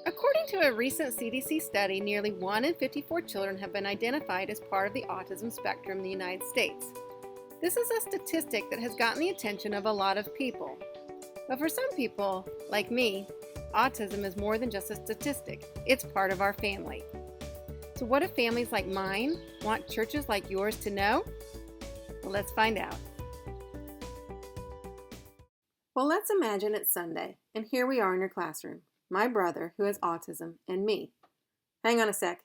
According to a recent CDC study, nearly 1 in 54 children have been identified as part of the autism spectrum in the United States. This is a statistic that has gotten the attention of a lot of people. But for some people, like me, autism is more than just a statistic. It's part of our family. So what if families like mine want churches like yours to know? Well, let's find out. Well, let's imagine it's Sunday, and here we are in your classroom. My brother, who has autism, and me. Hang on a sec.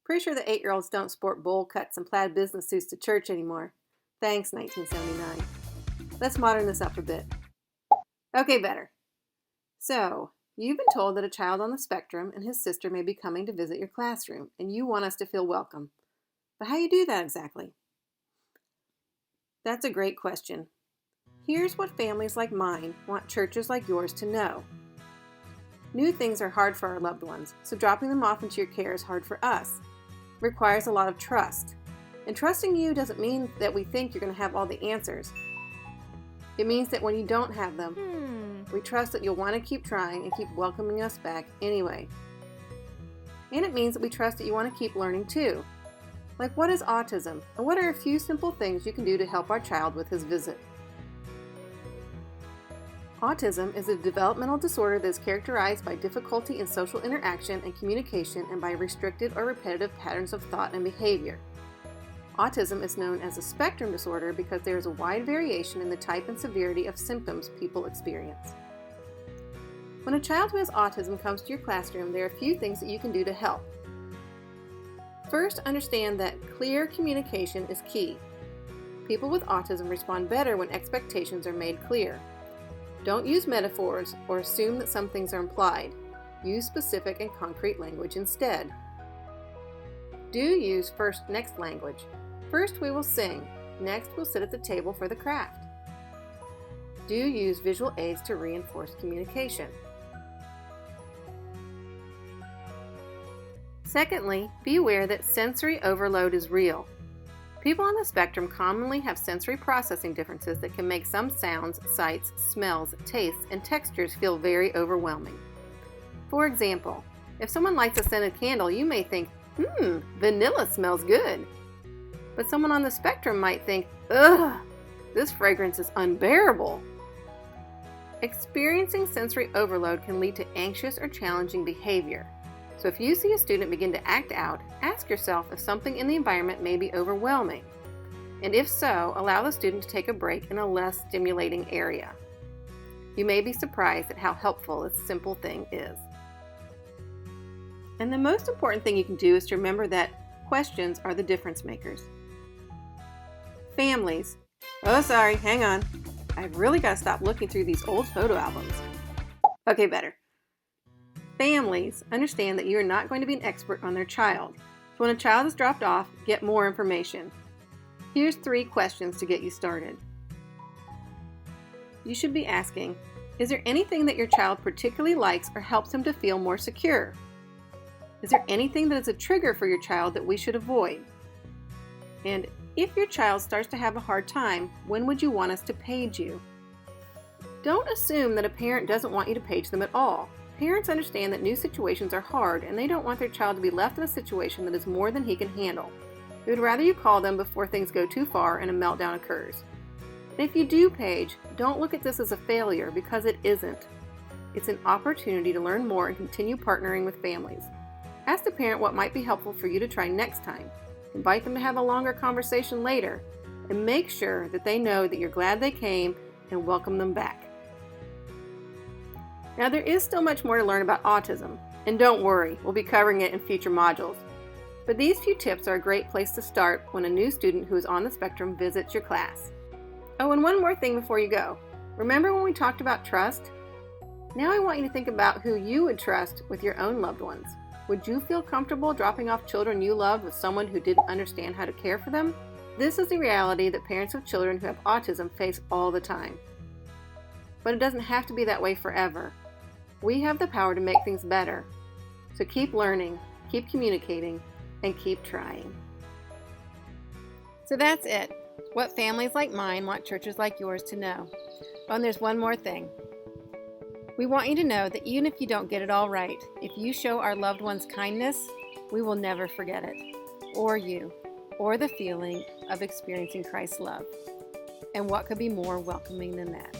Pretty sure the 8-year-olds don't sport bowl cuts and plaid business suits to church anymore. Thanks, 1979. Let's modern this up a bit. Okay, better. So, you've been told that a child on the spectrum and his sister may be coming to visit your classroom, and you want us to feel welcome. But how do you do that exactly? That's a great question. Here's what families like mine want churches like yours to know. New things are hard for our loved ones, so dropping them off into your care is hard for us. It requires a lot of trust. And trusting you doesn't mean that we think you're going to have all the answers. It means that when you don't have them, we trust that you'll want to keep trying and keep welcoming us back anyway. And it means that we trust that you want to keep learning too. Like, what is autism, and what are a few simple things you can do to help our child with his visit? Autism is a developmental disorder that is characterized by difficulty in social interaction and communication and by restricted or repetitive patterns of thought and behavior. Autism is known as a spectrum disorder because there is a wide variation in the type and severity of symptoms people experience. When a child who has autism comes to your classroom, there are a few things that you can do to help. First, understand that clear communication is key. People with autism respond better when expectations are made clear. Don't use metaphors or assume that some things are implied. Use specific and concrete language instead. Do use first-next language. First we will sing. Next we'll sit at the table for the craft. Do use visual aids to reinforce communication. Secondly, be aware that sensory overload is real. People on the spectrum commonly have sensory processing differences that can make some sounds, sights, smells, tastes, and textures feel very overwhelming. For example, if someone lights a scented candle, you may think, vanilla smells good. But someone on the spectrum might think, ugh, this fragrance is unbearable. Experiencing sensory overload can lead to anxious or challenging behavior. So if you see a student begin to act out, ask yourself if something in the environment may be overwhelming. And if so, allow the student to take a break in a less stimulating area. You may be surprised at how helpful this simple thing is. And the most important thing you can do is to remember that questions are the difference makers. Families. Oh, sorry, hang on. I've really got to stop looking through these old photo albums. Okay, better. Families understand that you are not going to be an expert on their child. So when a child is dropped off, get more information. Here's 3 questions to get you started. You should be asking, is there anything that your child particularly likes or helps him to feel more secure? Is there anything that is a trigger for your child that we should avoid? And if your child starts to have a hard time, when would you want us to page you? Don't assume that a parent doesn't want you to page them at all. Parents understand that new situations are hard and they don't want their child to be left in a situation that is more than he can handle. They would rather you call them before things go too far and a meltdown occurs. And if you do page, don't look at this as a failure because it isn't. It's an opportunity to learn more and continue partnering with families. Ask the parent what might be helpful for you to try next time. Invite them to have a longer conversation later, and make sure that they know that you're glad they came and welcome them back. Now, there is still much more to learn about autism, and don't worry, we'll be covering it in future modules. But these few tips are a great place to start when a new student who is on the spectrum visits your class. Oh, and one more thing before you go. Remember when we talked about trust? Now I want you to think about who you would trust with your own loved ones. Would you feel comfortable dropping off children you love with someone who didn't understand how to care for them? This is the reality that parents of children who have autism face all the time. But it doesn't have to be that way forever. We have the power to make things better. So keep learning, keep communicating, and keep trying. So that's it. What families like mine want churches like yours to know. Oh, and there's one more thing. We want you to know that even if you don't get it all right, if you show our loved ones kindness, we will never forget it, or you, or the feeling of experiencing Christ's love. And what could be more welcoming than that?